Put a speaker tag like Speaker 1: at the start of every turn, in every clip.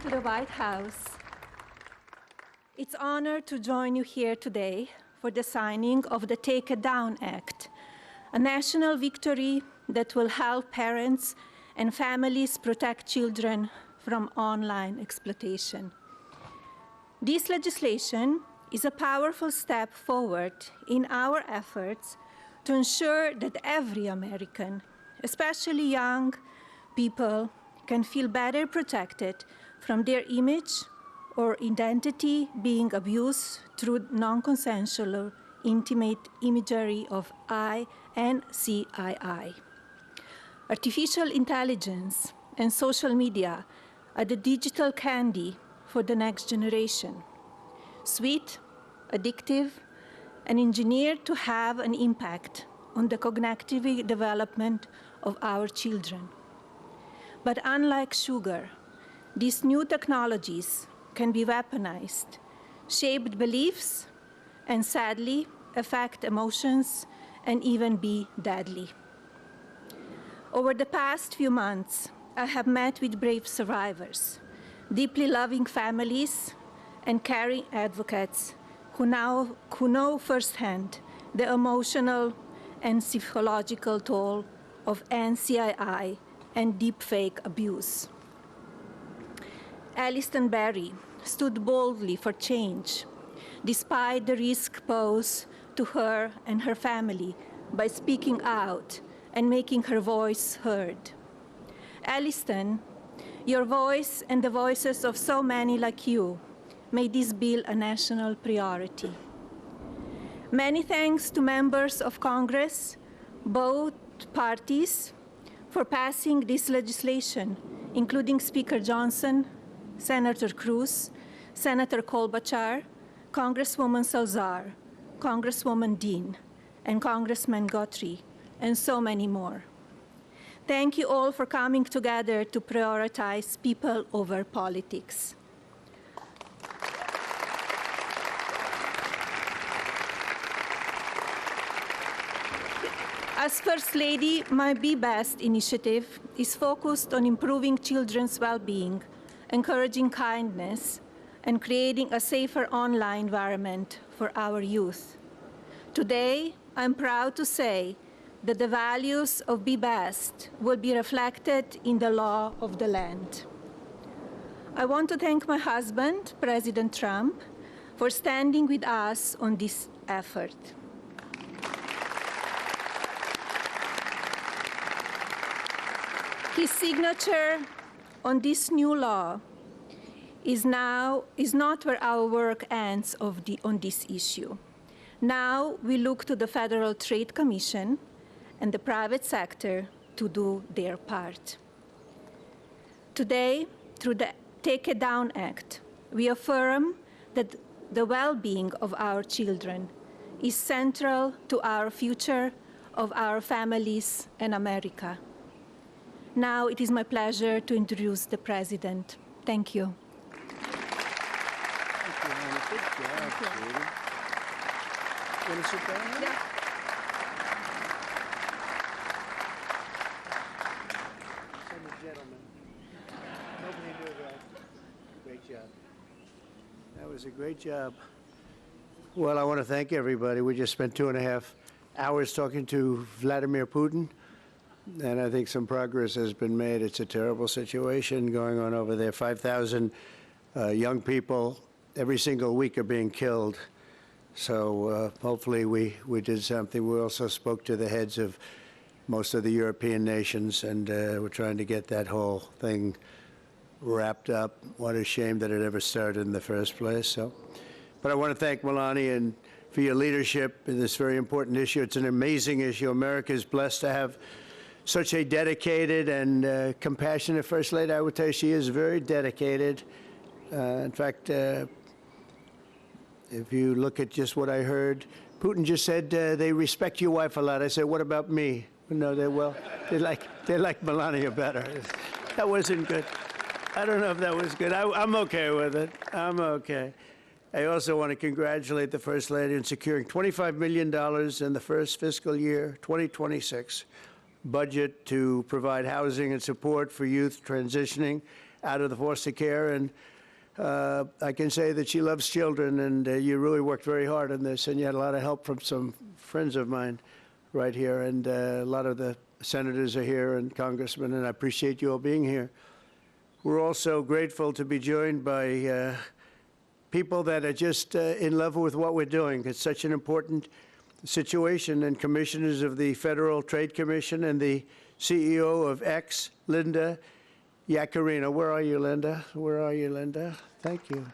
Speaker 1: to the White House. It's an honor to join you here today for the signing of the Take It Down Act, a national victory that will help parents and families protect children from online exploitation. This legislation is a powerful step forward in our efforts to ensure that every American, especially young people, can feel better protected from their image or identity being abused through non-consensual or intimate imagery of I and CII. Artificial intelligence and social media are the digital candy for the next generation. Sweet, addictive, and engineered to have an impact on the cognitive development of our children. But unlike sugar, these new technologies can be weaponized, shape beliefs, and sadly affect emotions and even be deadly. Over the past few months, I have met with brave survivors, deeply loving families, and caring advocates who know firsthand the emotional and psychological toll of NCII and deepfake abuse. Alliston Berry stood boldly for change, despite the risk posed to her and her family by speaking out and making her voice heard. Alliston, your voice and the voices of so many like you made this bill a national priority. Many thanks to members of Congress, both parties, for passing this legislation, including Speaker Johnson, Senator Cruz, Senator Klobuchar, Congresswoman Salazar, Congresswoman Dean, and Congressman Guthrie, and so many more. Thank you all for coming together to prioritize people over politics. As First Lady, my Be Best initiative is focused on improving children's well-being, encouraging kindness, and creating a safer online environment for our youth. Today, I'm proud to say that the values of Be Best will be reflected in the law of the land. I want to thank my husband, President Trump, for standing with us on this effort. His signature on this new law is not where our work ends on this issue. Now we look to the Federal Trade Commission and the private sector to do their part. Today, through the Take It Down Act, we affirm that the well-being of our children is central to our future of our families and America. Now it is my pleasure to introduce the President. Thank you.
Speaker 2: Thank you, Hannah. Good job, sweetie. Want to sit down?
Speaker 1: Yeah.
Speaker 2: Send a gentleman. Nobody knew that. Great job. That was a great job. Well, I want to thank everybody. We just spent 2.5 hours talking to Vladimir Putin. And I think some progress has been made. It's a terrible situation going on over there. 5,000 young people every single week are being killed. So hopefully we did something. We also spoke to the heads of most of the European nations, and we're trying to get that whole thing wrapped up. What a shame that it ever started in the first place. So, but I want to thank Melania for your leadership in this very important issue. It's an amazing issue. America is blessed to have such a dedicated and compassionate First Lady. I would tell you she is very dedicated. In fact, if you look at just what I heard, Putin just said they respect your wife a lot. I said, what about me? No, they like Melania better. That wasn't good. I don't know if that was good. I'm okay with it. I'm okay. I also want to congratulate the First Lady in securing $25 million in the first fiscal year, 2026, budget to provide housing and support for youth transitioning out of the foster care. And I can say that she loves children, and you really worked very hard on this, and you had a lot of help from some friends of mine right here, and a lot of the senators are here and congressmen, and I appreciate you all being here. We're also grateful to be joined by people that are just in love with what we're doing. It's such an important situation, and commissioners of the Federal Trade Commission and the CEO of X, Linda Yaccarino. Where are you, Linda? Where are you, Linda? Thank you.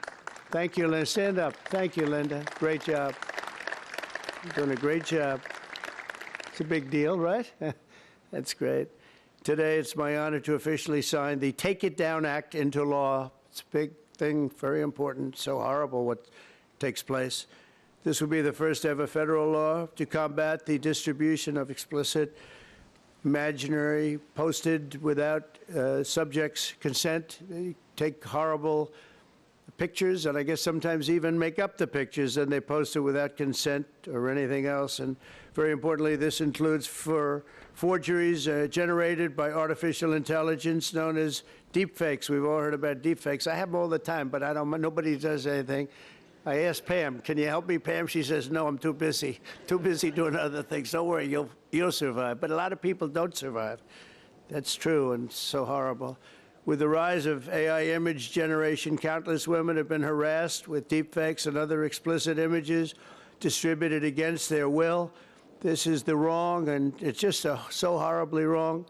Speaker 2: Thank you, Linda. Stand up. Thank you, Linda. Great job. You're doing a great job. It's a big deal, right? That's great. Today, it's my honor to officially sign the Take It Down Act into law. It's a big thing, very important, so horrible what takes place. This will be the first ever federal law to combat the distribution of explicit, imaginary, posted without subjects' consent. They take horrible pictures, and I guess sometimes even make up the pictures, and they post it without consent or anything else. And very importantly, this includes for forgeries generated by artificial intelligence known as deepfakes. We've all heard about deepfakes. I have them all the time, but nobody does anything. I asked Pam, can you help me, Pam? She says, no, I'm too busy doing other things. Don't worry, you'll survive. But a lot of people don't survive. That's true, and so horrible. With the rise of AI image generation, countless women have been harassed with deepfakes and other explicit images distributed against their will. This is the wrong, and it's just so horribly wrong.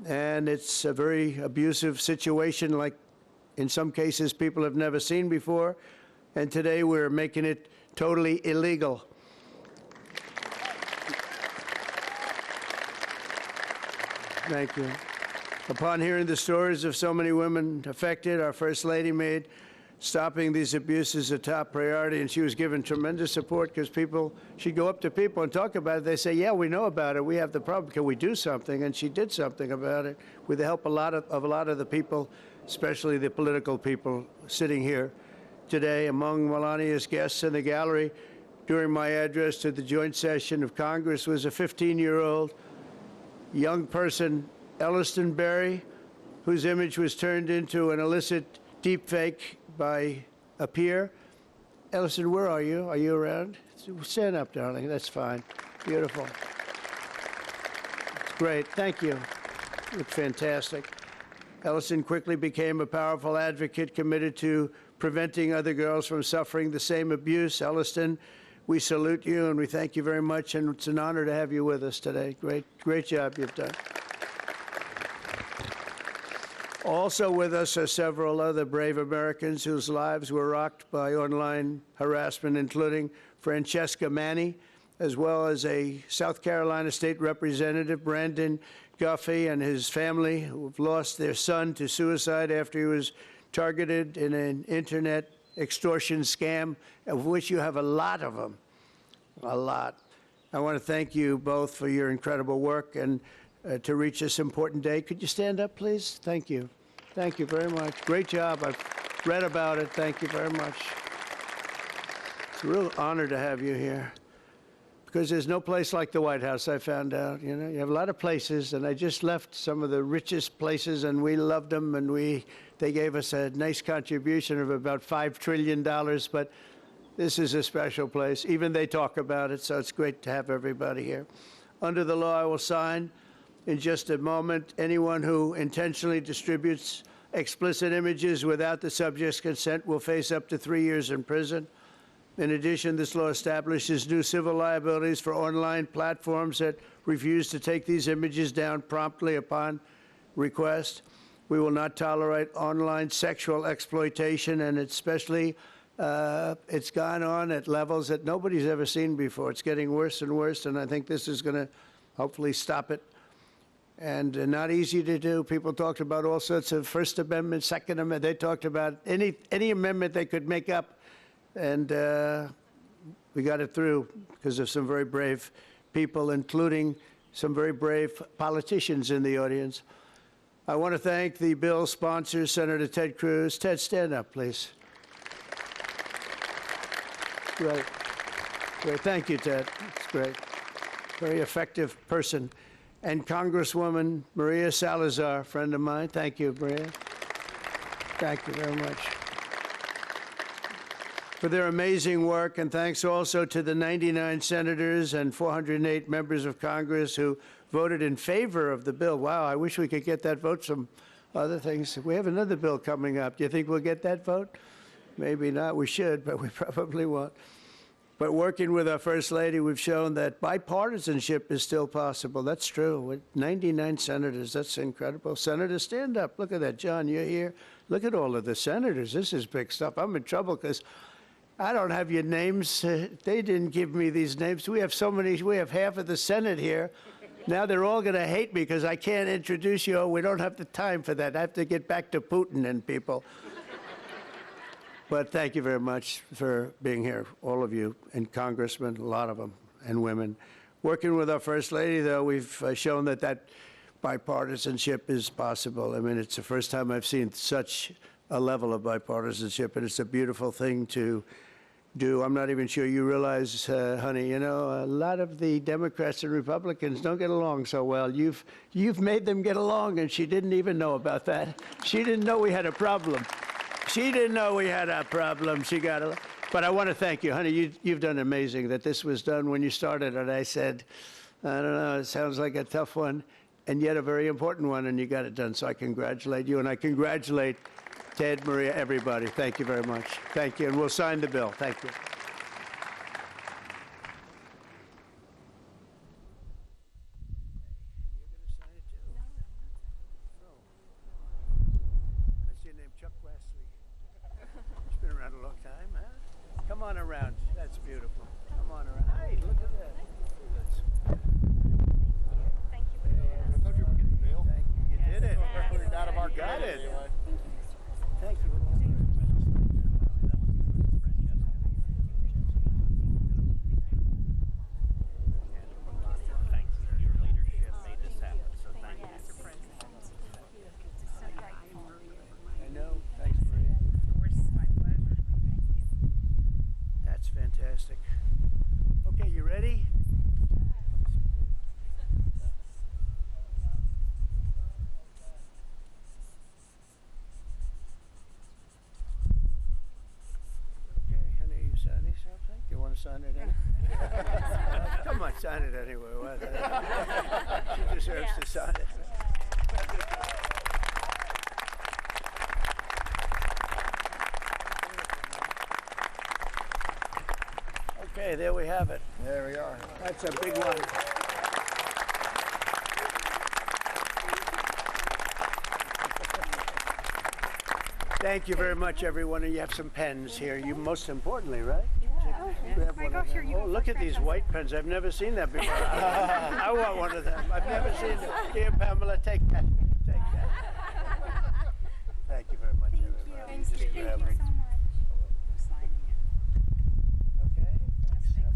Speaker 2: And it's a very abusive situation, like in some cases people have never seen before. And today we're making it totally illegal. Thank you. Upon hearing the stories of so many women affected, our First Lady made stopping these abuses a top priority, and she was given tremendous support because she'd go up to people and talk about it. They say, yeah, we know about it. We have the problem. Can we do something? And she did something about it with the help of a lot of the people, especially the political people sitting here today. Among Melania's guests in the gallery during my address to the joint session of Congress was a 15-year-old young person, Elliston Berry, whose image was turned into an illicit deepfake by a peer. Elliston, where are you? Are you around? Stand up, darling. That's fine. Beautiful. It's great. Thank you. It's fantastic. Elliston quickly became a powerful advocate committed to preventing other girls from suffering the same abuse. Elliston, we salute you and we thank you very much, and it's an honor to have you with us today. Great job you've done. Also with us are several other brave Americans whose lives were rocked by online harassment, including Francesca Manny, as well as a South Carolina State Representative, Brandon Guffey, and his family, who have lost their son to suicide after he was targeted in an internet extortion scam, of which you have a lot of them, a lot. I want to thank you both for your incredible work and to reach this important day. Could you stand up, please? Thank you. Thank you very much. Great job. I've read about it. Thank you very much. It's a real honor to have you here, because there's no place like the White House, I found out. You know, you have a lot of places, and I just left some of the richest places, and we loved them, and they gave us a nice contribution of about $5 trillion, but this is a special place. Even they talk about it, so it's great to have everybody here. Under the law, I will sign in just a moment. Anyone who intentionally distributes explicit images without the subject's consent will face up to 3 years in prison. In addition, this law establishes new civil liabilities for online platforms that refuse to take these images down promptly upon request. We will not tolerate online sexual exploitation, and especially it's gone on at levels that nobody's ever seen before. It's getting worse and worse, and I think this is going to hopefully stop it. And not easy to do. People talked about all sorts of First Amendment, Second Amendment. They talked about any amendment they could make up, and we got it through because of some very brave people, including some very brave politicians in the audience. I want to thank the bill's sponsor, Senator Ted Cruz. Ted, stand up, please. Great. Great. Thank you, Ted. It's great. Very effective person. And Congresswoman Maria Salazar, friend of mine. Thank you, Maria. Thank you very much for their amazing work, and thanks also to the 99 senators and 408 members of Congress who voted in favor of the bill. Wow, I wish we could get that vote. Some other things. We have another bill coming up. Do you think we'll get that vote? Maybe not. We should, but we probably won't. But working with our First Lady, we've shown that bipartisanship is still possible. That's true. With 99 senators, that's incredible. Senators, stand up. Look at that. John, you're here. Look at all of the senators. This is big stuff. I'm in trouble because I don't have your names. They didn't give me these names. We have so many. We have half of the Senate here. Now they're all going to hate me because I can't introduce you. We don't have the time for that. I have to get back to Putin and people. But thank you very much for being here, all of you, and congressmen, a lot of them, and women. Working with our First Lady, though, we've shown that bipartisanship is possible. I mean, it's the first time I've seen such a level of bipartisanship, and it's a beautiful thing to do. I'm not even sure you realize, honey, you know, a lot of the Democrats and Republicans don't get along so well. You've made them get along, and she didn't even know about that. She didn't know we had a problem. She didn't know we had a problem. She got it. But I want to thank you, honey. You've done amazing that this was done when you started. And I said, I don't know, it sounds like a tough one, and yet a very important one, and you got it done. So I congratulate you, and I congratulate Ted, Maria, everybody. Thank you very much. Thank you. And we'll sign the bill. Thank you. Come on around. That's beautiful. Come on around. Hey, look at that.
Speaker 3: Thank you.
Speaker 4: I told you we'd get the bill.
Speaker 2: Thank you. You did it.
Speaker 4: We're out of our
Speaker 2: Got it.
Speaker 4: Thank you.
Speaker 2: Thank you.
Speaker 5: Your leadership made this happen, so thank you.
Speaker 2: I know. Thanks, Maria.
Speaker 3: Of course, it's my pleasure.
Speaker 2: That's fantastic. Okay, you ready? Okay, honey, you signing something? Do you want to sign it in? Come on, sign it anyway. She deserves to sign it. Okay, there we have it.
Speaker 4: There we are.
Speaker 2: That's a big one. Thank you very much, everyone. And you have some pens here. You most importantly, right? Grab one of them. Oh, look at these white pens. I've never seen that before. I want one of them. I've never seen it. Here, Pamela, take that. Take that. Thank you very much, everybody.
Speaker 3: Thank
Speaker 2: Just
Speaker 3: you.
Speaker 2: grab
Speaker 3: Thank you
Speaker 2: them.
Speaker 3: so much. Signing it.
Speaker 2: Okay?
Speaker 3: Yes, thank you.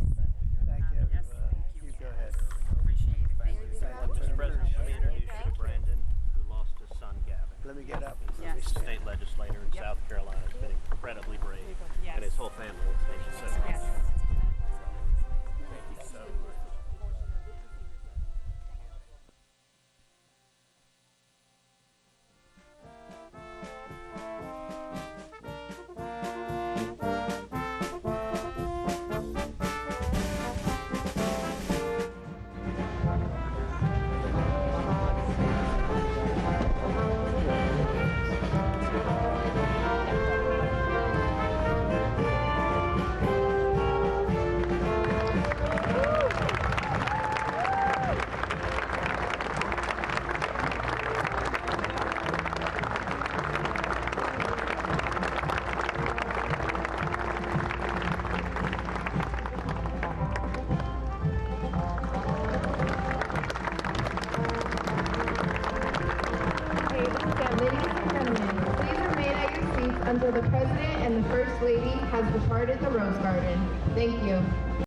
Speaker 2: Thank you,
Speaker 3: Yes,
Speaker 2: everybody.
Speaker 3: thank you.
Speaker 2: You go ahead.
Speaker 3: Appreciate it. Thank you so
Speaker 2: Thank
Speaker 3: much.
Speaker 2: you.
Speaker 5: Mr. President, let me introduce you to Brandon, who lost his son, Gavin.
Speaker 2: Let me get up.
Speaker 3: Yes.
Speaker 5: He's a state legislator in South Carolina. He's been incredibly brave,
Speaker 3: Yes.
Speaker 5: and his whole family. Thank you so much.
Speaker 3: Yes.
Speaker 5: Thank you so much.
Speaker 6: Ladies and gentlemen, please remain at your seats until the President and the First Lady has departed the Rose Garden. Thank you.